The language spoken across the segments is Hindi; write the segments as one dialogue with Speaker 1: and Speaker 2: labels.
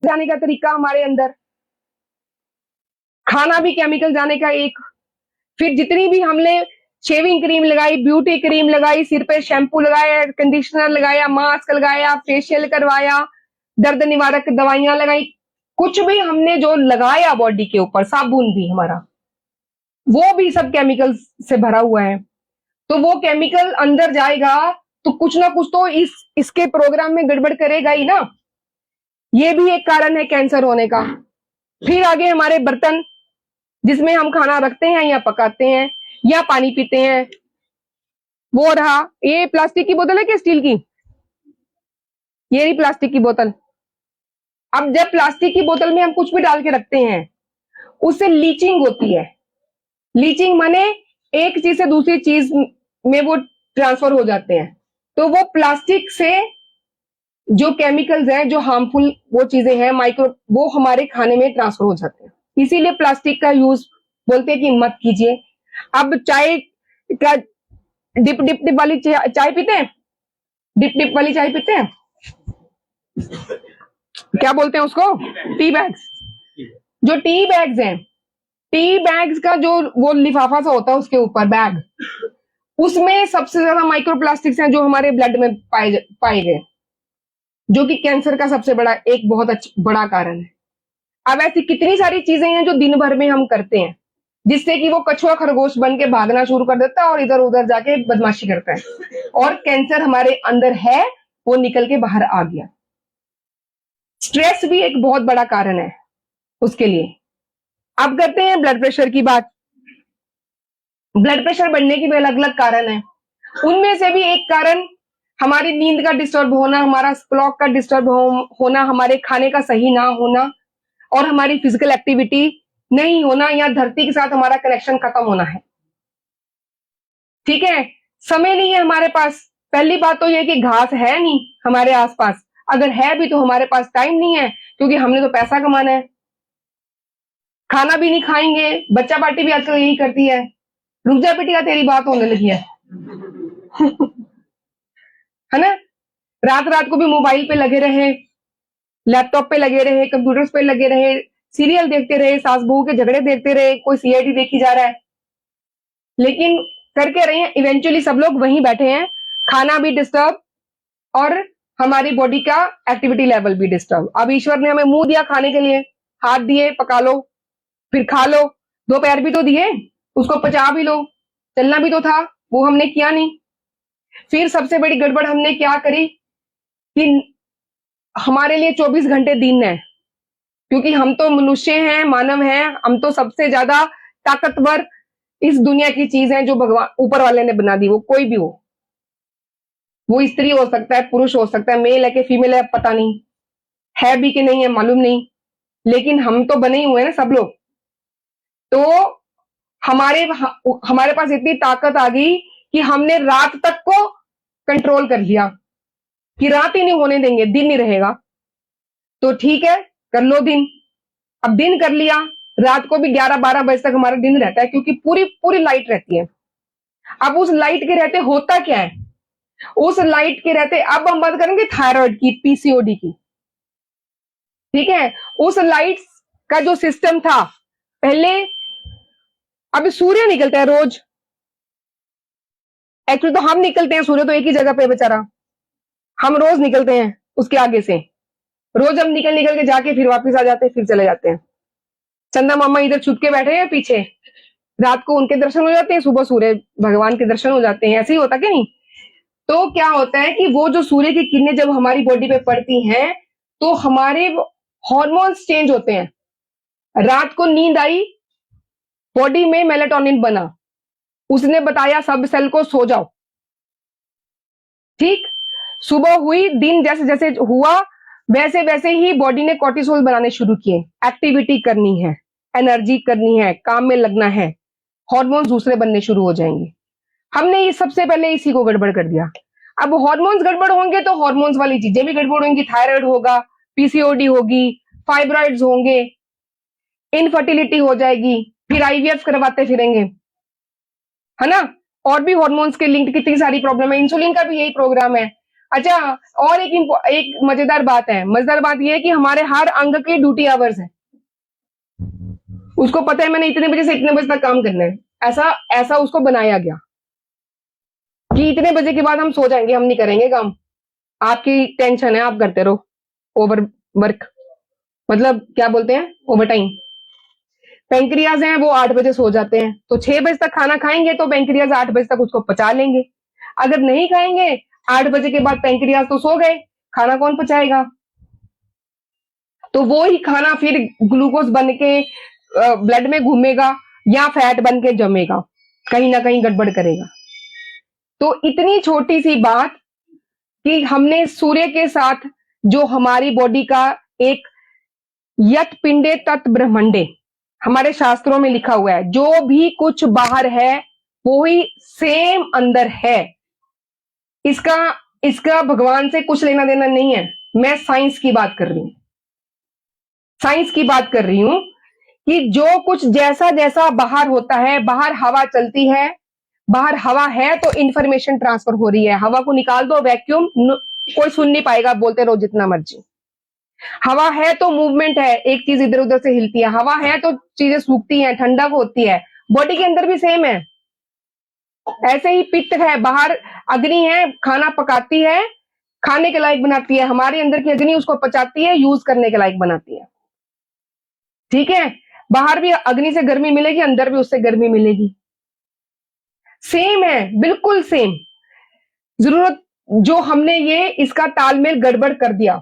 Speaker 1: जाने का तरीका हमारे अंदर, खाना भी केमिकल जाने का एक, फिर जितनी भी हमने शेविंग क्रीम लगाई, ब्यूटी क्रीम लगाई, सिर पे शैम्पू लगाया, कंडीशनर लगाया, मास्क लगाया, फेशियल करवाया, दर्द निवारक दवाइयां लगाई, कुछ भी हमने जो लगाया बॉडी के ऊपर, साबुन भी हमारा, वो भी सब केमिकल से भरा हुआ है। तो वो केमिकल अंदर जाएगा तो कुछ ना कुछ तो इसके प्रोग्राम में गड़बड़ करेगा ही ना। ये भी एक कारण है कैंसर होने का। फिर आगे हमारे बर्तन जिसमें हम खाना रखते हैं या पकाते हैं या पानी पीते हैं, वो रहा। ये प्लास्टिक की बोतल है कि स्टील की? ये रही प्लास्टिक की बोतल। अब जब प्लास्टिक की बोतल में हम कुछ भी डाल के रखते हैं, उससे लीचिंग होती है। लीचिंग माने एक चीज से दूसरी चीज में वो ट्रांसफर हो जाते हैं। तो वो प्लास्टिक से जो केमिकल्स हैं, जो हार्मफुल वो चीजें हैं, माइक्रो, वो हमारे खाने में ट्रांसफर हो जाते हैं। इसीलिए प्लास्टिक का यूज बोलते हैं कि मत कीजिए। अब चाय का डिप डिप डिप वाली चाय पीते हैं? डिप डिप वाली चाय पीते हैं? क्या बोलते हैं उसको? Tea bags. जो टी बैग्स हैं, टी बैग्स का जो वो लिफाफा सा होता है उसके ऊपर बैग, उसमें सबसे ज्यादा माइक्रोप्लास्टिक्स हैं जो हमारे ब्लड में पाए गए, जो कि कैंसर का सबसे बड़ा एक बहुत बड़ा कारण है। अब ऐसी कितनी सारी चीजें हैं जो दिन भर में हम करते हैं, जिससे कि वो कछुआ खरगोश बन के भागना शुरू कर देता है और इधर उधर जाके बदमाशी करता है, और कैंसर हमारे अंदर है, वो निकल के बाहर आ गया। स्ट्रेस भी एक बहुत बड़ा कारण है उसके लिए। अब करते हैं ब्लड प्रेशर की बात। ब्लड प्रेशर बढ़ने के भी अलग अलग कारण है। उनमें से भी एक कारण हमारी नींद का डिस्टर्ब होना, हमारा क्लॉक का डिस्टर्ब होना, हमारे खाने का सही ना होना, और हमारी फिजिकल एक्टिविटी नहीं होना, या धरती के साथ हमारा कनेक्शन खत्म होना है। ठीक है, समय नहीं है हमारे पास। पहली बात तो यह कि घास है नहीं हमारे आसपास, अगर है भी तो हमारे पास टाइम नहीं है, क्योंकि हमने तो पैसा कमाना है। खाना भी नहीं खाएंगे, बच्चा पार्टी भी आजकल यही करती है। रुक जा बेटी, तेरी बात होने लगी है है ना? रात रात को भी मोबाइल पे लगे रहे, लैपटॉप पे लगे रहे, कंप्यूटर्स पे लगे रहे, सीरियल देखते रहे, सास बहू के झगड़े देखते रहे, कोई सीआईडी देखी जा रहा है, लेकिन करके रहे हैं इवेंचुअली सब लोग वहीं बैठे हैं। खाना भी डिस्टर्ब और हमारी बॉडी का एक्टिविटी लेवल भी डिस्टर्ब। अब ईश्वर ने हमें मुंह दिया खाने के लिए, हाथ दिए पका लो, फिर खा लो, दो पैर भी तो दिए, उसको पचा भी लो, चलना भी तो था, वो हमने किया नहीं। फिर सबसे बड़ी गड़बड़ हमने क्या करी कि हमारे लिए 24 घंटे दिन है, क्योंकि हम तो मनुष्य हैं, मानव हैं, हम तो सबसे ज्यादा ताकतवर इस दुनिया की चीज है जो भगवान ऊपर वाले ने बना दी। वो कोई भी हो, वो स्त्री हो सकता है, पुरुष हो सकता है, मेल है कि फीमेल है पता नहीं, है भी कि नहीं है मालूम नहीं, लेकिन हम तो बने ही हुए हैं ना सब लोग। तो हमारे पास इतनी ताकत आ गई कि हमने रात तक को कंट्रोल कर लिया कि रात ही नहीं होने देंगे, दिन ही रहेगा। तो ठीक है, कर लो दिन। अब दिन कर लिया, रात को भी 11-12 बजे तक हमारा दिन रहता है, क्योंकि पूरी पूरी लाइट रहती है। अब उस लाइट के रहते होता क्या है, उस लाइट के रहते, अब हम बात करेंगे थायराइड की, पीसीओडी की। ठीक है, उस लाइट का जो सिस्टम था पहले, अभी सूर्य निकलता है रोज, एक्चुअली तो हम निकलते हैं, सूर्य तो एक ही जगह पे बेचारा, हम रोज निकलते हैं उसके आगे से, रोज हम निकल निकल के जाके फिर वापस आ जाते हैं, फिर चले जाते हैं। चंदा मामा इधर छुप के बैठे हैं पीछे, रात को उनके दर्शन हो जाते हैं, सुबह सूर्य भगवान के दर्शन हो जाते हैं। ऐसे ही होता क्या नहीं? तो क्या होता है कि वो जो सूर्य की किरणें जब हमारी बॉडी पे पड़ती हैं, तो हमारे हार्मोन्स चेंज होते हैं। रात को नींद आई, बॉडी में मेलाटोनिन बना, उसने बताया सब सेल को सो जाओ। ठीक, सुबह हुई, दिन जैसे जैसे हुआ वैसे वैसे ही बॉडी ने कोर्टिसोल बनाने शुरू किए। एक्टिविटी करनी है, एनर्जी करनी है, काम में लगना है, हार्मोन्स दूसरे बनने शुरू हो जाएंगे। हमने ये सबसे पहले इसी को गड़बड़ कर दिया। अब हार्मोन्स गड़बड़ होंगे तो हार्मोन्स वाली चीजें भी गड़बड़ होंगी, थायराइड होगा, पीसीओडी होगी, फाइब्रॉइड्स होंगे, इनफर्टिलिटी हो जाएगी, फिर आईवीएफ करवाते फिरेंगे, है ना? और भी हार्मोन्स के लिंक्ड कितनी सारी प्रॉब्लम है। इंसुलिन का भी यही प्रोग्राम है। अच्छा, और एक मजेदार बात है। मजेदार बात यह है कि हमारे हर अंग के ड्यूटी आवर्स है। उसको पता है मैंने इतने बजे से इतने बजे तक काम करना है। ऐसा ऐसा उसको बनाया गया कि इतने बजे के बाद हम सो जाएंगे, हम नहीं करेंगे काम। आपकी टेंशन है, आप करते रहो ओवर वर्क, मतलब क्या बोलते हैं, ओवर टाइम। पेंक्रियाज हैं वो 8 बजे सो जाते हैं, तो 6 बजे तक खाना खाएंगे तो पेंक्रियाज 8 बजे तक उसको पचा लेंगे। अगर नहीं खाएंगे 8 बजे के बाद पेंक्रियाज तो सो गए, खाना कौन पचाएगा? तो वो ही खाना फिर ग्लूकोज बन के ब्लड में घूमेगा या फैट बन के जमेगा, कहीं ना कहीं गड़बड़ करेगा। तो इतनी छोटी सी बात कि हमने सूर्य के साथ जो हमारी बॉडी का एक यत पिंडे तत् ब्रह्मंडे, हमारे शास्त्रों में लिखा हुआ है, जो भी कुछ बाहर है वो ही सेम अंदर है। इसका इसका भगवान से कुछ लेना देना नहीं है। मैं साइंस की बात कर रही हूं, साइंस की बात कर रही हूं कि जो कुछ जैसा जैसा बाहर होता है, बाहर हवा चलती है, बाहर हवा है तो इंफॉर्मेशन ट्रांसफर हो रही है। हवा को निकाल दो, वैक्यूम, कोई सुन नहीं पाएगा, बोलते रहो जितना मर्जी। हवा है तो मूवमेंट है, एक चीज इधर उधर से हिलती है। हवा है तो चीजें सूखती हैं, ठंडक होती है। बॉडी के अंदर भी सेम है। ऐसे ही पित्त है, बाहर अग्नि है, खाना पकाती है, खाने के लायक बनाती है। हमारे अंदर की अग्नि उसको पचाती है, यूज करने के लायक बनाती है। ठीक है, बाहर भी अग्नि से गर्मी मिलेगी, अंदर भी उससे गर्मी मिलेगी। सेम है, बिल्कुल सेम। जरूरत जो हमने ये इसका तालमेल गड़बड़ कर दिया,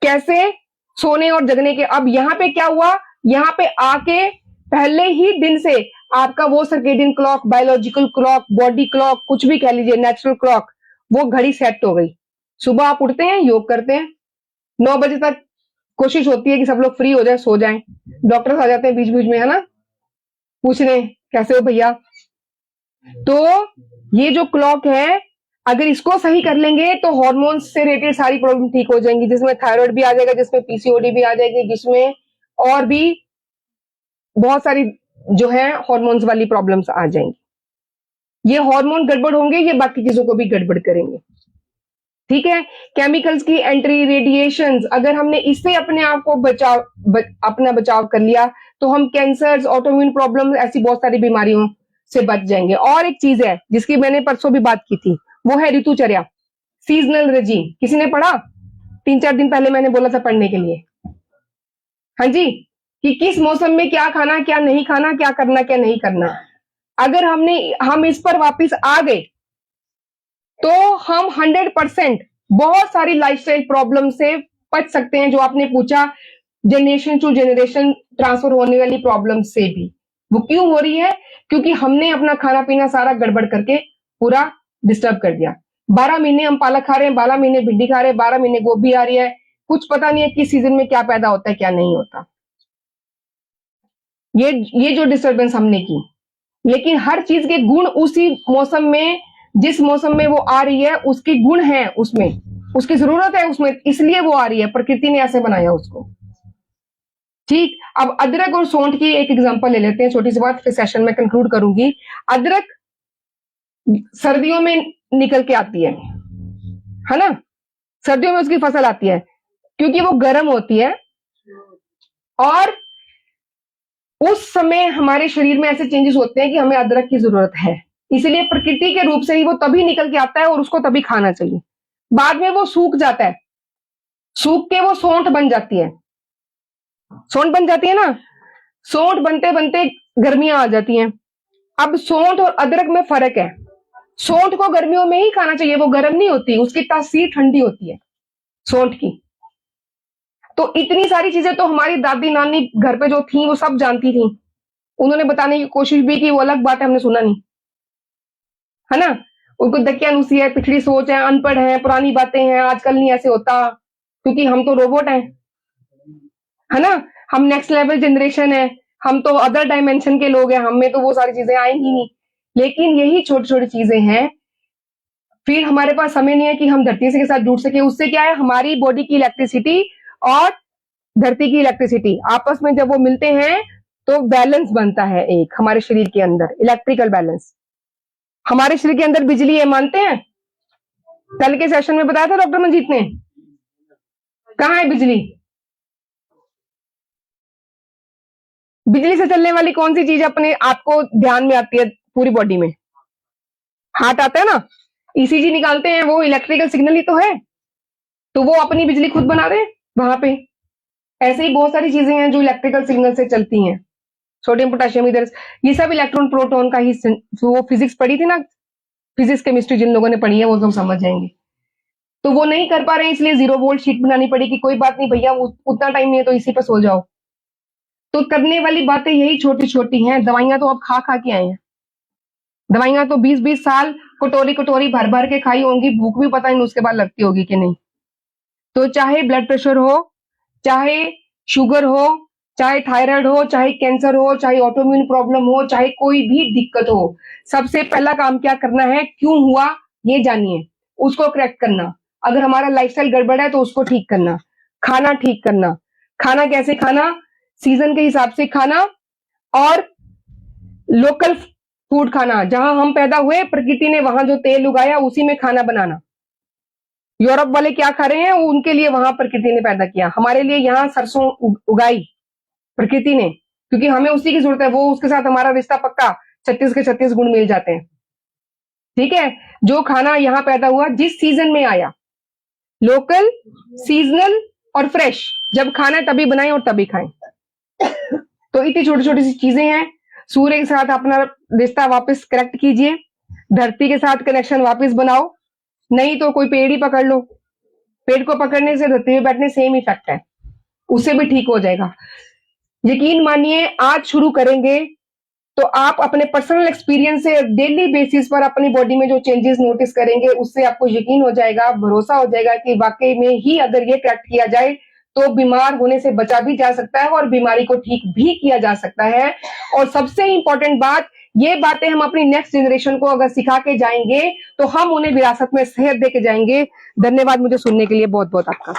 Speaker 1: कैसे? सोने और जगने के। अब यहां पे क्या हुआ, यहां पे आके पहले ही दिन से आपका वो circadian clock, biological clock, body clock, कुछ भी कह लीजिए, नेचुरल क्लॉक, वो घड़ी सेट हो गई। सुबह आप उठते हैं, योग करते हैं, 9 बजे तक कोशिश होती है कि सब लोग फ्री हो जाए, सो जाएं। डॉक्टर्स आ जाते हैं बीच बीच में, है ना, पूछने कैसे हो भैया। तो ये जो क्लॉक है, अगर इसको सही कर लेंगे तो हार्मोन्स से रिलेटेड सारी प्रॉब्लम ठीक हो जाएंगी, जिसमें थायराइड भी आ जाएगा, जिसमें पीसीओडी भी आ जाएगी, जिसमें और भी बहुत सारी जो है हार्मोन्स वाली प्रॉब्लम्स आ जाएंगी। ये हार्मोन गड़बड़ होंगे, ये बाकी चीजों को भी गड़बड़ करेंगे। ठीक है, केमिकल्स की एंट्री, रेडिएशंस, अगर हमने इससे अपने आप को अपना बचाव कर लिया तो हम कैंसर, ऑटोइम्यून प्रॉब्लम, ऐसी बहुत सारी बीमारियों से बच जाएंगे। और एक चीज है जिसकी मैंने परसों भी बात की थी, वो है ऋतुचर्या, सीजनल रेजीम। किसी ने पढ़ा? 3-4 दिन पहले मैंने बोला था पढ़ने के लिए। हाँ जी, कि किस मौसम में क्या खाना, क्या नहीं खाना, क्या करना, क्या नहीं करना। अगर हम इस पर वापस आ गए तो हम 100% बहुत सारी लाइफस्टाइल प्रॉब्लम से बच सकते हैं। जो आपने पूछा, जनरेशन टू जनरेशन ट्रांसफर होने वाली प्रॉब्लम से भी। वो क्यों हो रही है? क्योंकि हमने अपना खाना पीना सारा गड़बड़ करके पूरा डिस्टर्ब कर दिया। 12 महीने हम पालक खा रहे हैं, 12 महीने भिंडी खा रहे हैं, 12 महीने गोभी आ रही है, कुछ पता नहीं है किस सीजन में क्या पैदा होता है, क्या नहीं होता। ये जो डिस्टर्बेंस हमने की, लेकिन हर चीज के गुण उसी मौसम में, जिस मौसम में वो आ रही है, उसके गुण है उसमें, उसकी जरूरत है उसमें, इसलिए वो आ रही है। प्रकृति ने ऐसे बनाया उसको। ठीक, अब अदरक और सौंठ की एक एग्जांपल ले लेते हैं, छोटी सी बात, फिर सेशन में कंक्लूड करूंगी। अदरक सर्दियों में निकल के आती है ना, सर्दियों में उसकी फसल आती है क्योंकि वो गर्म होती है, और उस समय हमारे शरीर में ऐसे चेंजेस होते हैं कि हमें अदरक की जरूरत है। इसलिए प्रकृति के रूप से ही वो तभी निकल के आता है और उसको तभी खाना चाहिए। बाद में वो सूख जाता है, सूख के वो सौंठ बन जाती है, सौंठ बन जाती है ना। सौंठ बनते बनते गर्मियां आ जाती हैं। अब सौंठ और अदरक में फर्क है। सौंठ को गर्मियों में ही खाना चाहिए, वो गर्म नहीं होती, उसकी तासीर ठंडी होती है सौंठ की। तो इतनी सारी चीजें तो हमारी दादी नानी घर पे जो थी वो सब जानती थी। उन्होंने बताने की कोशिश भी की, वो अलग बात है, हमने सुना नहीं, है ना। उनको दकियानुसी है, पिछड़ी सोच है, अनपढ़ है, पुरानी बातें हैं, आजकल नहीं ऐसे होता, क्योंकि हम तो रोबोट हैं, है ना। हम नेक्स्ट लेवल जनरेशन है, हम तो अदर डायमेंशन के लोग हैं, हमें तो वो सारी चीजें आएंगी नहीं। लेकिन यही छोटी छोटी चीजें हैं। फिर हमारे पास समय नहीं है कि हम धरती से के साथ जुड़ सके। उससे क्या है, हमारी बॉडी की इलेक्ट्रिसिटी और धरती की इलेक्ट्रिसिटी आपस में जब वो मिलते हैं तो बैलेंस बनता है एक हमारे शरीर के अंदर, इलेक्ट्रिकल बैलेंस। हमारे शरीर के अंदर बिजली है, मानते हैं? कल के सेशन में बताया था डॉक्टर मंजीत ने। कहाँ है बिजली? बिजली से चलने वाली कौन सी चीज अपने आपको ध्यान में आती है पूरी बॉडी में? हार्ट आता है ना, ईसीजी निकालते हैं, वो इलेक्ट्रिकल सिग्नल ही तो है, तो वो अपनी बिजली खुद बना रहे हैं वहां पे। ऐसे ही बहुत सारी चीजें हैं जो इलेक्ट्रिकल सिग्नल से चलती हैं। सोडियम पोटेशियम इधर, ये सब इलेक्ट्रॉन प्रोटॉन का ही, वो फिजिक्स पढ़ी थी ना, फिजिक्स केमिस्ट्री जिन लोगों ने पढ़ी है वो लोग समझ जाएंगे। तो वो नहीं कर पा रहे हैं, इसलिए 0 वोल्ट शीट बनानी पड़ी कि कोई बात नहीं भैया, उतना टाइम नहीं है तो इसी पर सो जाओ। तो करने वाली बातें यही छोटी छोटी हैं। दवाइयां तो अब खा खा के आए हैं, दवाइयां तो 20-20 साल कटोरी कटोरी भर भर के खाई होंगी, भूख भी पता नहीं उसके बाद लगती होगी कि नहीं। तो चाहे ब्लड प्रेशर हो, चाहे शुगर हो, चाहे थायराइड हो, चाहे कैंसर हो, चाहे ऑटोइम्यून प्रॉब्लम हो, चाहे कोई भी दिक्कत हो, सबसे पहला काम क्या करना है? क्यों हुआ ये जानिए, उसको करेक्ट करना। अगर हमारा लाइफस्टाइल गड़बड़ है तो उसको ठीक करना, खाना ठीक करना। खाना कैसे खाना? सीजन के हिसाब से खाना, और लोकल फूड खाना, जहां हम पैदा हुए, प्रकृति ने वहां जो तेल उगाया उसी में खाना बनाना। यूरोप वाले क्या खा रहे हैं, वो उनके लिए वहां प्रकृति ने पैदा किया, हमारे लिए यहाँ सरसों उगाई प्रकृति ने, क्योंकि हमें उसी की जरूरत है। वो उसके साथ हमारा रिश्ता पक्का, 36 के 36 गुण मिल जाते हैं। ठीक है, जो खाना यहाँ पैदा हुआ, जिस सीजन में आया, लोकल, सीजनल और फ्रेश, जब खाना है तभी बनाएं और तभी खाएं। तो इतनी छोटी छोटी सी चीजें हैं। सूर्य के साथ अपना रिश्ता वापस करेक्ट कीजिए, धरती के साथ कनेक्शन वापस बनाओ। नहीं तो कोई पेड़ ही पकड़ लो, पेड़ को पकड़ने से धरती में बैठने सेम इफेक्ट है, उससे भी ठीक हो जाएगा। यकीन मानिए, आज शुरू करेंगे तो आप अपने पर्सनल एक्सपीरियंस से डेली बेसिस पर अपनी बॉडी में जो चेंजेस नोटिस करेंगे, उससे आपको यकीन हो जाएगा, भरोसा हो जाएगा कि वाकई में ही अगर ये करेक्ट किया जाए तो बीमार होने से बचा भी जा सकता है और बीमारी को ठीक भी किया जा सकता है। और सबसे इंपॉर्टेंट बात, ये बातें हम अपनी नेक्स्ट जनरेशन को अगर सिखा के जाएंगे तो हम उन्हें विरासत में सेहत दे के जाएंगे। धन्यवाद मुझे सुनने के लिए, बहुत बहुत आपका।